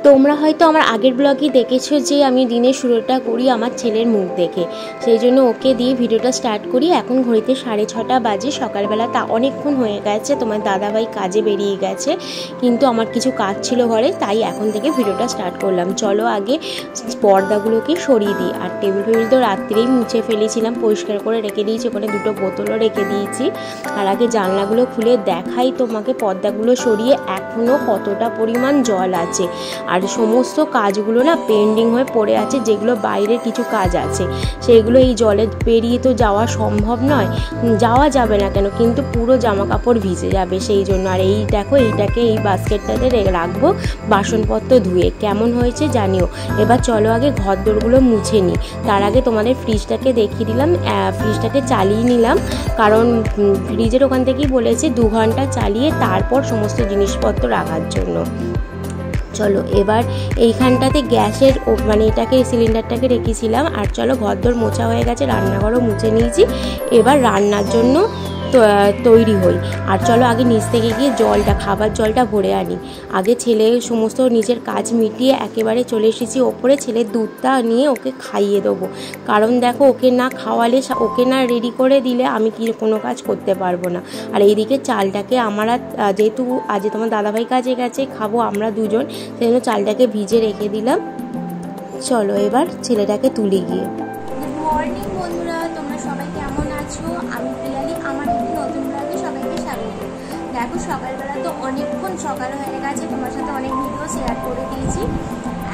তোমরা হয়তো আমার আগের ব্লগে দেখেছো যে আমি দিনের শুরুটা করি আমার ছেলের মুখ দেখে, সেই জন্য ওকে দিয়ে ভিডিওটা স্টার্ট করি। এখন ঘড়িতে 6:30 বাজে, সকালবেলা তা অনেকক্ষণ হয়ে গেছে। তোমার দাদাভাই কাজে বেরিয়ে গেছে, কিন্তু আমার কিছু কাজ ছিল ঘরে, তাই এখন থেকে ভিডিওটা স্টার্ট করলাম। চলো আগে পর্দাগুলোকে সরিয়ে দিই। আর টেবিল তো রাত্রেই মুছে ফেলেছিলাম, পরিষ্কার করে রেখে দিয়েছি, ওখানে দুটো বোতলও রেখে দিয়েছি। আর আগে জানলাগুলো খুলে দেখাই তোমাকে পর্দাগুলো সরিয়ে এখনও কতটা পরিমাণ জল আছে। আর সমস্ত কাজগুলো না পেন্ডিং হয়ে পড়ে আছে, যেগুলো বাইরের কিছু কাজ আছে সেগুলো এই জলে পেরিয়ে তো যাওয়া সম্ভব নয়, যাওয়া যাবে না কেন, কিন্তু পুরো জামা কাপড় ভিজে যাবে সেই জন্য। আর এই দেখো এইটাকে এই বাস্কেটটাতে রাখবো বাসনপত্র ধুয়ে। কেমন হয়েছে জানিও। এবার চলো আগে ঘরদোরগুলো মুছে নিই। তার আগে তোমাদের ফ্রিজটাকে দেখিয়ে দিলাম। ফ্রিজটাকে চালিয়ে নিলাম, কারণ ফ্রিজের ওখান থেকেই বলেছে 2 ঘন্টা চালিয়ে তারপর সমস্ত জিনিসপত্র রাখার জন্য। চলো এবার এইখানটাতে গ্যাসের মানে এটাকে সিলিন্ডারটাকে রেখেছিলাম। আর চলো ঘরদোর মোছা হয়ে গেছে, রান্নাঘরও মুছে নিয়েছি। এবার রান্নার জন্য তৈরি হই। আর চলো আগে নিচ থেকে গিয়ে খাবার জলটা ভরে আনি। আগে ছেলে সমস্ত নিজের কাজ মিটিয়ে একেবারে চলে এসেছি ওপরে। ছেলের দুধটা নিয়ে ওকে খাইয়ে দেবো, কারণ দেখো ওকে না খাওয়ালে, ওকে না রেডি করে দিলে আমি কোনো কাজ করতে পারবো না। আর এইদিকে চালটাকে আমরা যেহেতু আজ তোমার দাদাভাই কাজে গেছে, খাবো আমরা দুজন, সেই জন্য চালটাকে ভিজে রেখে দিলাম। চলো এবার ছেলেটাকে তুলে গিয়ে। গুড মর্নিং বন্ধুরা, তোমরা সবাই কেমন আছো? আমি পিয়ালি, আমার একটি নতুন ব্লগে সবাইকে স্বাগত। দেখো সকালবেলা তো অনেকক্ষণ সকাল হয়ে গেছে, তোমার সাথে অনেক ভিডিও শেয়ার করে দিয়েছি।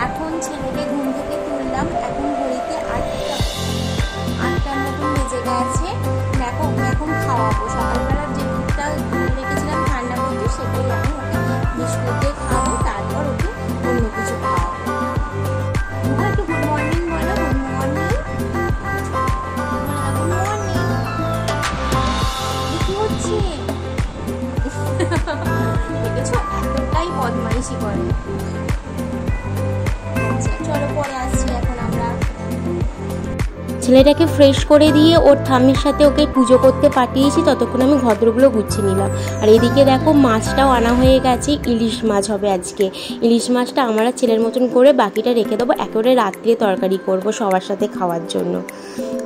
এখন ছেলেকে ঘুম থেকে তুললাম। এখন ঘড়িতে 8টার মতন বেজে গেছে। দেখো ওকে এখন খাওয়াবো। সকালবেলা যে দুধটা রেখেছিলাম ঠান্ডা করতে, সেটাই আমি ওকে বিস্কুট দিয়ে খাবো, তারপর ওকে অন্য কিছু খাওয়াবো। একটু গুড মর্নিং বলো। Good morning. Good morning. কি হচ্ছে? দেখেছো এতটাই বদমাইশি করে। আচ্ছা চলো পরে আসছি এখন আমরা। ছেলেটাকে ফ্রেশ করে দিয়ে ওর ঠাম্মির সাথে ওকে পুজো করতে পাঠিয়েছি, ততক্ষণ আমি ঘরগুলো গুছিয়ে নিলাম। আর এদিকে দেখো মাছটাও আনা হয়ে গেছে, ইলিশ মাছ হবে আজকে। ইলিশ মাছটা আমরা ছেলের মতন করে বাকিটা রেখে দেবো, একেবারে রাত্রে তরকারি করব সবার সাথে খাওয়ার জন্য।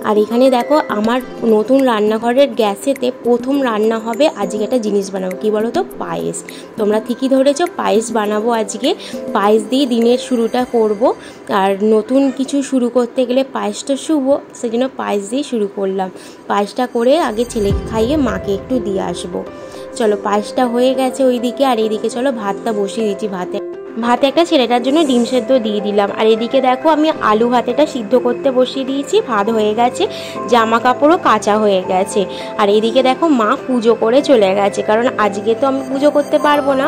আর এখানে দেখো আমার নতুন রান্নাঘরের গ্যাসেতে প্রথম রান্না হবে আজকে। একটা জিনিস বানাবো, কী বলো তো, পায়েস। তোমরা ঠিকই ধরেছো, পায়েস বানাবো আজকে। পায়েস দিয়ে দিনের শুরুটা করব। আর নতুন কিছু শুরু করতে গেলে পায়েসটা শুভ, সেই জন্য পায়েস দিয়ে শুরু করলাম। পায়েসটা করে আগে ছেলেকে খাইয়ে মাকে একটু দিয়ে আসবো। চলো পায়েসটা হয়ে গেছে ওইদিকে। আর এইদিকে চলো ভাতটা বসিয়ে দিচ্ছি। ভাতে একটা ছেলেটার জন্য ডিম সেদ্ধ দিয়ে দিলাম। আর এদিকে দেখো আমি আলু ভাতেটা সিদ্ধ করতে বসিয়ে দিয়েছি। ভাত হয়ে গেছে, জামা কাপড়ও কাচা হয়ে গেছে। আর এদিকে দেখো মা পুজো করে চলে গেছে, কারণ আজকে তো আমি পুজো করতে পারবো না,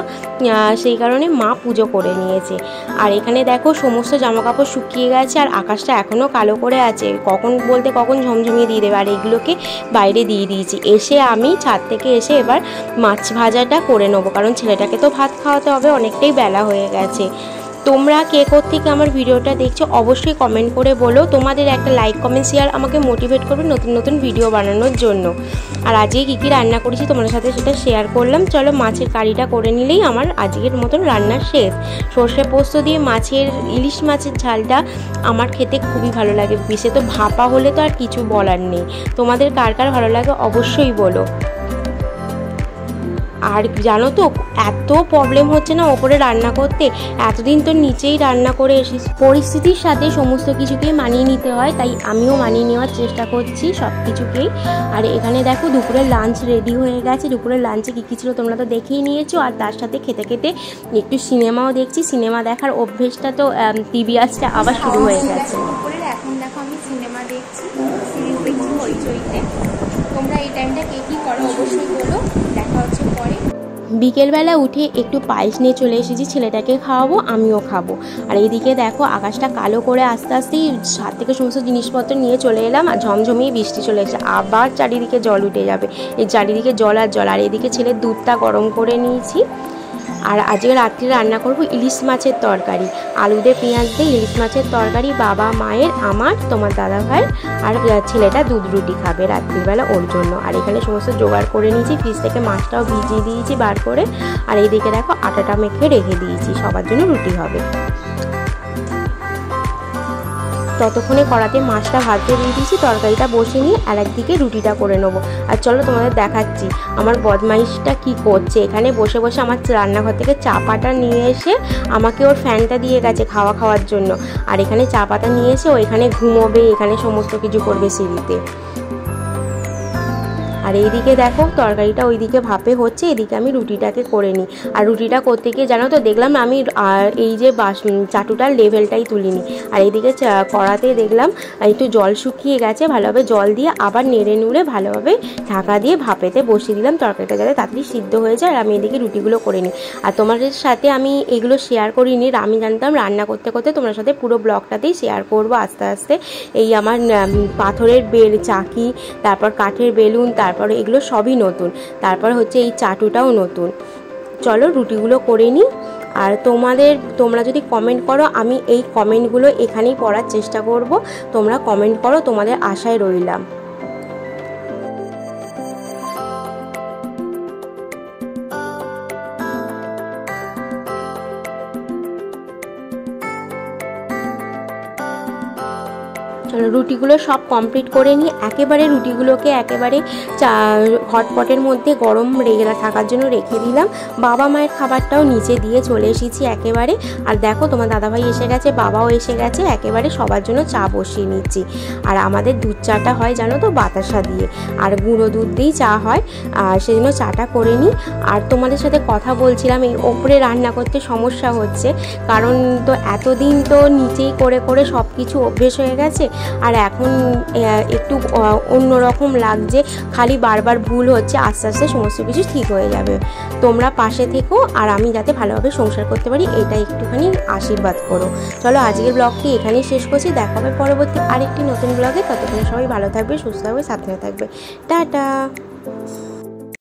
সেই কারণে মা পুজো করে নিয়েছে। আর এখানে দেখো সমস্ত জামা কাপড় শুকিয়ে গেছে, আর আকাশটা এখনও কালো করে আছে, কখন বলতে কখন ঝমঝমিয়ে দিয়ে দেবে। আর এগুলোকে বাইরে দিয়ে দিয়েছি। এসে আমি ছাদ থেকে এসে এবার মাছ ভাজাটা করে নেবো, কারণ ছেলেটাকে তো ভাত খাওয়াতে হবে, অনেকটাই বেলা হয়ে গেছে। তোমরা কে থেকে আমার ভিডিওটা দেখছো অবশ্যই কমেন্ট করে বলো। তোমাদের একটা লাইক কমেন্ট শেয়ার আমাকে মোটিভেট করবে নতুন নতুন ভিডিও বানানোর জন্য। আর আজকে কী কী রান্না করেছি তোমাদের সাথে সেটা শেয়ার করলাম। চলো মাছের কারিটা করে নিলেই আমার আজকের মতন রান্না শেষ। সর্ষে পোস্ত দিয়ে ইলিশ মাছের ঝালটা আমার খেতে খুবই ভালো লাগে, বিশেষ তো ভাপা হলে তো আর কিছু বলার নেই। তোমাদের কার কার ভালো লাগে অবশ্যই বলো। আর জানো তো এত প্রবলেম হচ্ছে না ওপরে রান্না করতে, এতদিন তো নিচেই রান্না করে এসেছি। পরিস্থিতির সাথে সমস্ত কিছুকেই মানিয়ে নিতে হয়, তাই আমিও মানিয়ে নেওয়ার চেষ্টা করছি সব কিছুকেই। আর এখানে দেখো দুপুরের লাঞ্চ রেডি হয়ে গেছে। দুপুরের লাঞ্চে কী কী ছিল তোমরা তো দেখেই নিয়েছো। আর তার সাথে খেতে খেতে একটু সিনেমাও দেখছি। সিনেমা দেখার অভ্যেসটা তো টিভি আসতে আবার শুরু হয়ে গেছে। এখন দেখো আমি সিনেমা দেখছি, সিরিজ দেখছি হইচইতে। তোমরা এই টাইমটা কে কী করো অবশ্যই বলো। দেখা হচ্ছে পরে। বিকেলবেলা উঠে একটু পায়েস নিয়ে চলে এসেছি, ছেলেটাকে খাওয়াবো, আমিও খাবো। আর এইদিকে দেখো আকাশটা কালো করে আস্তে আস্তেই ছাদ থেকে সমস্ত জিনিসপত্র নিয়ে চলে এলাম। আর ঝমঝমিয়ে বৃষ্টি চলে এসেছে, আবার চারিদিকে জল উঠে যাবে। এই চারিদিকে জল আর জল। আর এদিকে ছেলের দুধটা গরম করে নিয়েছি। আর আজকে রাত্রে রান্না করব ইলিশ মাছের তরকারি, আলু দিয়ে পেঁয়াজ দিয়ে ইলিশ মাছের তরকারি। বাবা, মায়ের, আমার, তোমার দাদা ভাই আর ছেলেটা দুধ রুটি খাবে রাত্রিবেলা, ওর জন্য। আর এখানে সমস্ত জোগাড় করে নিয়েছি, ফ্রিজ থেকে মাছটাও ভিজিয়ে দিয়েছি বার করে। আর এইদিকে দেখো আটাটা মেখে রেখে দিয়েছি, সবার জন্য রুটি হবে। ততক্ষণে কড়াতে মাছটা ভাজতে দিয়ে দিয়েছি, তরকারিটা বসে নিয়ে আর একদিকে রুটিটা করে নেবো। আর চলো তোমাদের দেখাচ্ছি আমার বদমাইশটা কি করছে। এখানে বসে বসে আমার রান্নাঘর থেকে চা পাতা নিয়ে এসে আমাকে ওর ফ্যানটা দিয়ে গেছে খাওয়ার জন্য। আর এখানে চা পাতা নিয়ে এসে ও এখানে ঘুমোবে, এখানে সমস্ত কিছু করবে সিঁড়িতে। আর এইদিকে দেখো তরকারিটা ওইদিকে ভাপে হচ্ছে, এদিকে আমি রুটিটাকে করে নিই। আর রুটিটা করতে গিয়ে জানো তো দেখলাম আমি এই যে চাটুটার লেভেলটাই তুলিনি। আর এইদিকে কড়াতে দেখলাম একটু জল শুকিয়ে গেছে, ভালোভাবে জল দিয়ে আবার নেড়ে নুড়ে ভালোভাবে ঢাকা দিয়ে ভাপেতে বসিয়ে দিলাম, তরকারিটা যাতে তাড়াতাড়ি সিদ্ধ হয়ে যায়। আর আমি এদিকে রুটিগুলো করে নিই। আর তোমাদের সাথে আমি এগুলো শেয়ার করিনি, আমি জানতাম রান্না করতে করতে তোমার সাথে পুরো ব্লগটাতেই শেয়ার করবো আস্তে আস্তে। এই আমার পাথরের চাকি, তারপর কাঠের বেলুন, তারপর এগুলো সবই নতুন, তারপর হচ্ছে এই চাটুটাও নতুন। চলো রুটিগুলো করে নিই। আর তোমরা যদি কমেন্ট করো, আমি এই কমেন্টগুলো এখানেই পড়ার চেষ্টা করব। তোমরা কমেন্ট করো, তোমাদের আশায় রইলাম। চলো রুটিগুলো সব কমপ্লিট করে নিই। একেবারে রুটিগুলোকে একেবারে হটপটের মধ্যে গরম থাকার জন্য রেখে দিলাম। বাবা মায়ের খাবারটাও নিচে দিয়ে চলে এসেছি একেবারে। আর দেখো তোমার দাদাভাই এসে গেছে, বাবাও এসে গেছে, একেবারে সবার জন্য চা বসিয়ে নিচ্ছি। আর আমাদের দুধ চাটা হয় জানো তো বাতাসা দিয়ে, আর গুঁড়ো দুধ দিয়েই চা হয়, আর সেজন্য চাটা করে নিই। আর তোমাদের সাথে কথা বলছিলাম, এই ওপরে রান্না করতে সমস্যা হচ্ছে, কারণ তো এতদিন তো নিচেই করে করে সব কিছু অভ্যেস হয়ে গেছে। আর এখন একটু অন্যরকম লাগছে, খালি বারবার ভুল হচ্ছে, আস্তে আস্তে সমস্ত কিছু ঠিক হয়ে যাবে। তোমরা পাশে থেকো আর আমি যাতে ভালোভাবে সংসার করতে পারি এটা একটুখানি আশীর্বাদ করো। চলো আজকের ব্লগটি এখানেই শেষ করছি, দেখা হবে পরবর্তী আরেকটি নতুন ব্লগে। ততক্ষণে সবাই ভালো থাকবে, সুস্থ থাকবে, সাবধানে থাকবে। টাটা।